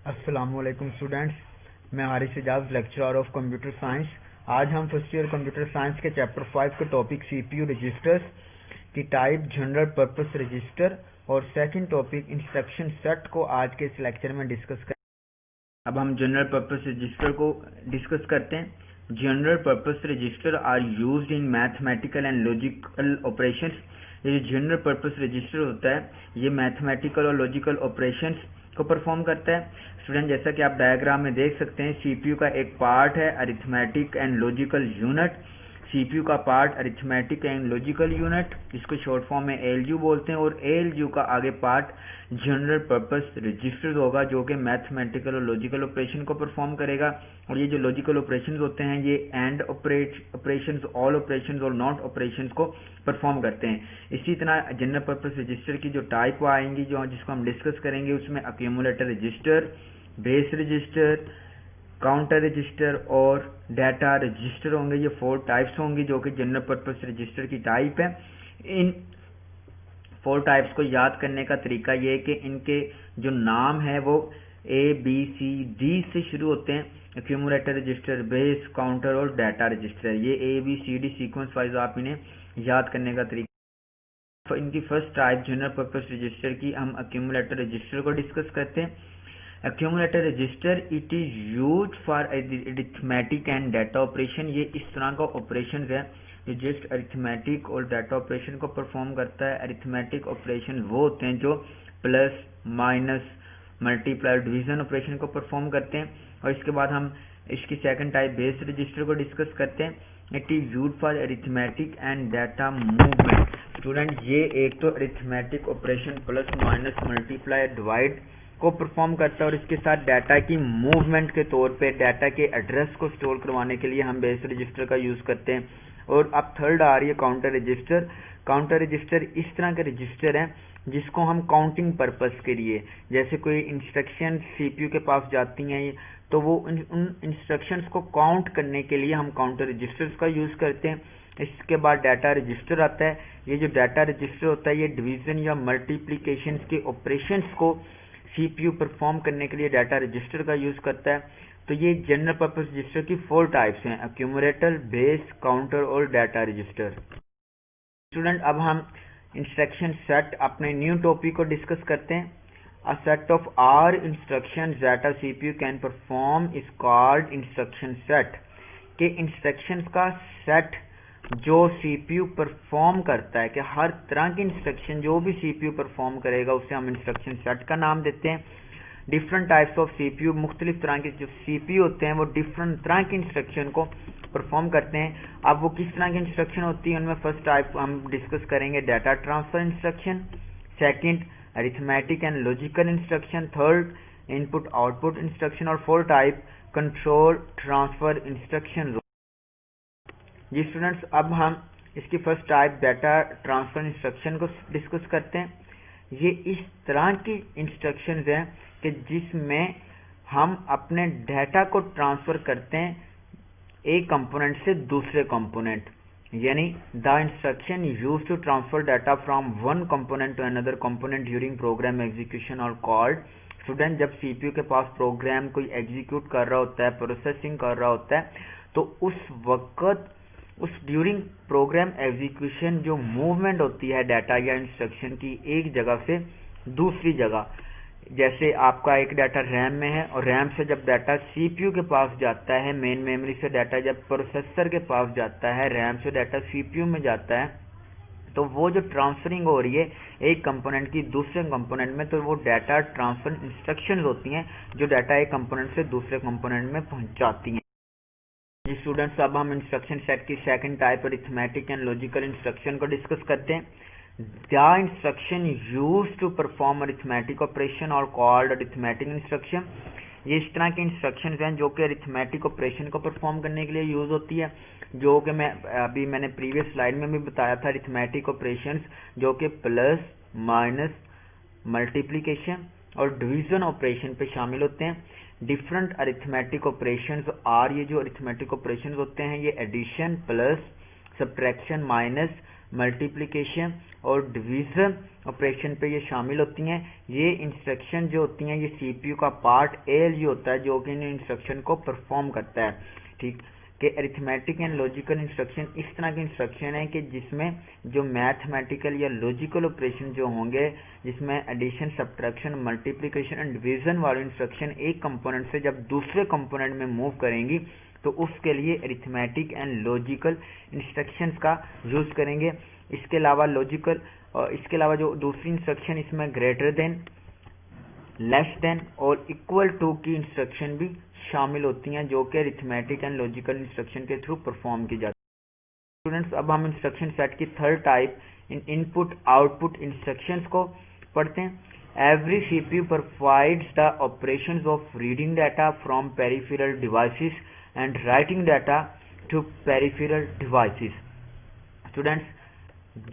अस्सलामुअलैकुम स्टूडेंट्स, मैं Haris Ejaz lecturer of computer science. आज हम फर्स्ट ईयर कंप्यूटर साइंस के चैप्टर 5 के टॉपिक सीपीयू रजिस्टर्स की टाइप जनरल पर्पस रजिस्टर और सेकंड टॉपिक इंस्ट्रक्शन सेट को आज के इस लेक्चर में डिस्कस करेंगे। अब हम जनरल पर्पस रजिस्टर को डिस्कस करते हैं। General purpose register are used in mathematical and logical operations. ये जो जनरल पर्पस रजिस्टर होता है ये मैथमेटिकल और लॉजिकल ऑपरेशंस को परफॉर्म करता है। स्टूडेंट, जैसा कि आप डायग्राम में देख सकते हैं, सीपीयू का एक पार्ट है arithmetic and logical unit. CPU का part arithmetic and logical unit, इसको शॉर्ट फॉर्म में एएलयू बोलते हैं, और एएलयू का आगे पार्ट जनरल पर्पस रजिस्टर होगा जो कि मैथमेटिकल और लॉजिकल ऑपरेशन को परफॉर्म करेगा। और ये जो लॉजिकल ऑपरेशंस होते हैं ये एंड ऑपरेशंस, ऑल ऑपरेशंस और नॉट ऑपरेशंस को परफॉर्म करते हैं। इसी तरह जनरल पर्पस रजिस्टर की जो टाइप आएंगी जिसको हम डिस्कस करेंगे, उसमें accumulator register, base register, counter register और डाटा रजिस्टर होंगे। ये 4 टाइप्स होंगी जो कि जनरल पर्पस रजिस्टर की टाइप है। इन 4 टाइप्स को याद करने का तरीका ये है कि इनके जो नाम है वो ABCD से शुरू होते हैं। एक्यूमुलेटर रजिस्टर, बेस, काउंटर और डाटा रजिस्टर, ये ABCD सीक्वेंस वाइज आप इन्हें याद करने का तरीका। इनकी first type general purpose register की हम एक्यूमुलेटर रजिस्टर को डिस्कस करते हैं। Accumulator register it is used for arithmetic and data operation। ये इस तरह का ऑपरेशन है जो जस्ट अरिथमेटिक और डाटा ऑपरेशन को परफॉर्म करता है। अरिथमेटिक ऑपरेशन वो होते हैं जो plus, minus, multiply, division operation को परफॉर्म करते हैं। और इसके बाद हम इसकी सेकंड टाइप बेस रजिस्टर को डिस्कस करते हैं। It is use for arithmetic and data movement. Student, ये एक तो arithmetic operation plus, minus, multiply, divide को परफॉर्म करता है, और इसके साथ डाटा की मूवमेंट के तौर पे डाटा के एड्रेस को स्टोर करवाने के लिए हम बेस रजिस्टर का यूज करते हैं। और अब थर्ड आ रही है काउंटर रजिस्टर। काउंटर रजिस्टर इस तरह के रजिस्टर हैं जिसको हम काउंटिंग पर्पस के लिए, जैसे कोई इंस्ट्रक्शन सीपीयू के पास जाती हैं तो वो उन इंस्ट्रक्शंस को काउंट करने के लिए हम काउंटर रजिस्टर्स का यूज करते हैं। इसके बाद डाटा रजिस्टर आता है। ये जो डाटा रजिस्टर होता है ये डिवीजन या मल्टीप्लिकेशन के ऑपरेशंस को सीपीयू परफॉर्म करने के लिए डाटा रजिस्टर का यूज करता है। तो ये जनरल पर्पस रजिस्टर की 4 टाइप्स हैं, एक्यूमुलेटर, बेस, काउंटर और डाटा रजिस्टर। स्टूडेंट, अब हम इंस्ट्रक्शन सेट अपने न्यू टॉपिक को डिस्कस करते हैं। A set of are instructions that a CPU can perform is called instruction set. के इंस्ट्रक्शंस का सेट जो सीपीयू परफॉर्म करता है, कि हर तरह की इंस्ट्रक्शन जो भी सीपीयू परफॉर्म करेगा उसे हम इंस्ट्रक्शन सेट का नाम देते हैं। डिफरेंट टाइप्स ऑफ सीपीयू, मुख्तलिफ तरह के जो सीपीयू होते हैं वो डिफरेंट तरह की इंस्ट्रक्शन को परफॉर्म करते हैं। अब वो किस तरह की इंस्ट्रक्शन होती है, उनमें फर्स्ट टाइप हम डिस्कस करेंगे data transfer instruction, second arithmetic and logical instruction, third input output instruction और fourth type control transfer instruction. जी स्टूडेंट्स, अब हम इसकी first type data transfer instruction को डिस्कस करते हैं। ये इस तरह की इंस्ट्रक्शंस हैं कि जिसमें हम अपने डाटा को ट्रांसफर करते हैं एक कंपोनेंट से दूसरे कंपोनेंट, यानी the instruction used to transfer data from one component to another component during program execution are called. Student, जब सीपीयू के पास प्रोग्राम कोई एग्जीक्यूट कर रहा होता है, प्रोसेसिंग कर रहा होता है, तो उस वक्त उस ड्यूरिंग प्रोग्राम एग्जीक्यूशन जो मूवमेंट होती है डाटा या इंस्ट्रक्शन की एक जगह से दूसरी जगह, जैसे आपका एक डाटा रैम में है और रैम से जब डाटा सीपीयू के पास जाता है, मेन मेमोरी से डाटा जब प्रोसेसर के पास जाता है, रैम से डाटा सीपीयू में जाता है, तो वो जो ट्रांसफरिंग हो रही है एक कंपोनेंट की दूसरे कंपोनेंट में, तो वो डाटा ट्रांसफर इंस्ट्रक्शन होती हैं जो डाटा एक कंपोनेंट से दूसरे कंपोनेंट में पहुंचाती हैं। स्टूडेंट्स, अब हम इंस्ट्रक्शन सेट की second type arithmetic and logical instruction को डिस्कस करते हैं। The instruction used to perform arithmetic operation are called arithmetic instruction. ये इस तरह की इंस्ट्रक्शंस हैं जो कि अरिथमेटिक ऑपरेशन को परफॉर्म करने के लिए यूज होती है, जो कि मैंने प्रीवियस स्लाइड में भी बताया था। अरिथमेटिक ऑपरेशंस जो कि प्लस, माइनस, मल्टीप्लिकेशन और डिवीजन ऑपरेशन पे शामिल होते हैं। डिफरेंट अरिथमेटिक ऑपरेशंस आर, ये जो अरिथमेटिक ऑपरेशंस होते हैं ये addition, plus, subtraction, minus, multiplication और डिवीजन ऑपरेशन पे ये शामिल होती हैं। ये इंस्ट्रक्शन जो होती हैं ये सीपीयू का पार्ट ALU होता है जो कि इन इंस्ट्रक्शन को परफॉर्म करता है। ठीक कि अरिथमेटिक एंड लॉजिकल इंस्ट्रक्शन इस तरह के इंस्ट्रक्शन है कि जिसमें जो मैथमेटिकल या लॉजिकल ऑपरेशन जो होंगे, जिसमें addition, subtraction, multiplication and division वाले इंस्ट्रक्शन एक कंपोनेंट से जब दूसरे कंपोनेंट में मूव करेंगी तो उसके लिए अरिथमेटिक एंड लॉजिकल इंस्ट्रक्शंस का यूज करेंगे। इसके अलावा जो दूसरी इंस्ट्रक्शन इसमें ग्रेटर देन, लेस देन और इक्वल टू की इंस्ट्रक्शन भी शामिल होती हैं जो कि अरिथमेटिक एंड लॉजिकल इंस्ट्रक्शन के थ्रू परफॉर्म की जाती है। स्टूडेंट्स, अब हम इंस्ट्रक्शन सेट की third type input output instructions को पढ़ते हैं। Every CPU provides the operations of reading data from peripheral devices and writing data to peripheral devices. Students,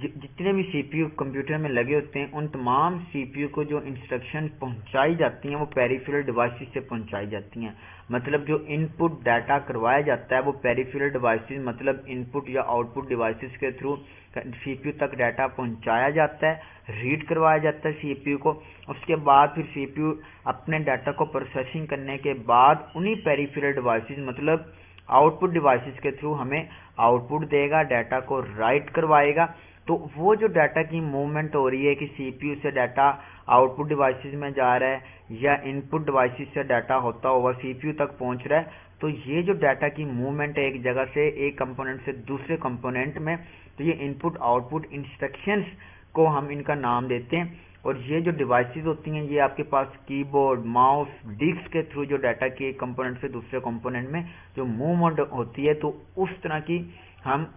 जितने भी सीपीयू कंप्यूटर में लगे होते हैं उन तमाम सीपीयू को जो इंस्ट्रक्शन पहुंचाई जाती हैं वो पेरिफेरल डिवाइसेस से पहुंचाई जाती हैं। मतलब जो इनपुट डाटा करवाया जाता है वो पेरिफेरल डिवाइसेस मतलब इनपुट या आउटपुट डिवाइसेस के थ्रू सीपीयू तक डाटा पहुंचाया जाता है, रीड करवाया जाता है सीपीयू को। उसके बाद फिर सीपीयू अपने डाटा को प्रोसेसिंग करने के बाद उन्हीं पेरिफेरल डिवाइसेस मतलब आउटपुट डिवाइसेस के थ्रू हमें आउटपुट देगा, डाटा को राइट करवाएगा। तो वो जो डाटा की मूवमेंट हो रही है कि सीपीयू से डाटा आउटपुट डिवाइसेस में जा रहा है या इनपुट डिवाइसेस से डाटा होता हुआ सीपीयू तक पहुंच रहा है, तो ये जो डाटा की मूवमेंट है एक जगह से एक कंपोनेंट से दूसरे कंपोनेंट में, तो ये इनपुट आउटपुट इंस्ट्रक्शंस को हम इनका नाम देते हैं। और ये जो डिवाइसेस होती हैं ये आपके पास कीबोर्ड, माउस, डिस्क के थ्रू जो डाटा की एक कंपोनेंट से दूसरे कंपोनेंट में जो मूवमेंट होती है, तो उस तरह की हम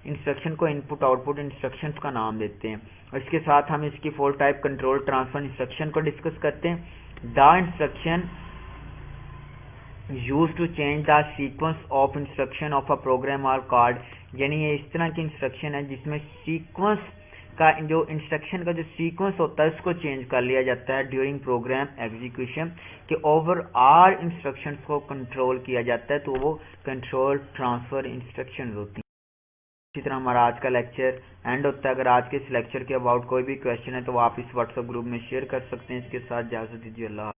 इंस्ट्रक्शन को इनपुट आउटपुट इंस्ट्रक्शंस का नाम देते हैं। और इसके साथ हम इसकी 4 टाइप कंट्रोल ट्रांसफर इंस्ट्रक्शन को डिस्कस करते हैं। The instruction use to change the sequence of instruction of a program are called, यानी ये इस तरह की इंस्ट्रक्शन है जिसमें सीक्वेंस का जो इंस्ट्रक्शन का जो सीक्वेंस होता है उसको चेंज कर लिया जाता है ड्यूरिंग प्रोग्राम एग्जीक्यूशन के ओवरऑल इंस्ट्रक्शंस को कंट्रोल किया जाता है, तो वो कंट्रोल ट्रांसफर इंस्ट्रक्शन होती है। इसी तरह हमारा आज का लेक्चर एंड होता है। अगर आज के इस लेक्चर के अबाउट कोई भी क्वेश्चन है तो आप इस व्हाट्सएप ग्रुप में शेयर कर सकते हैं। इसके साथ इजाजत दीजिए। अल्लाह।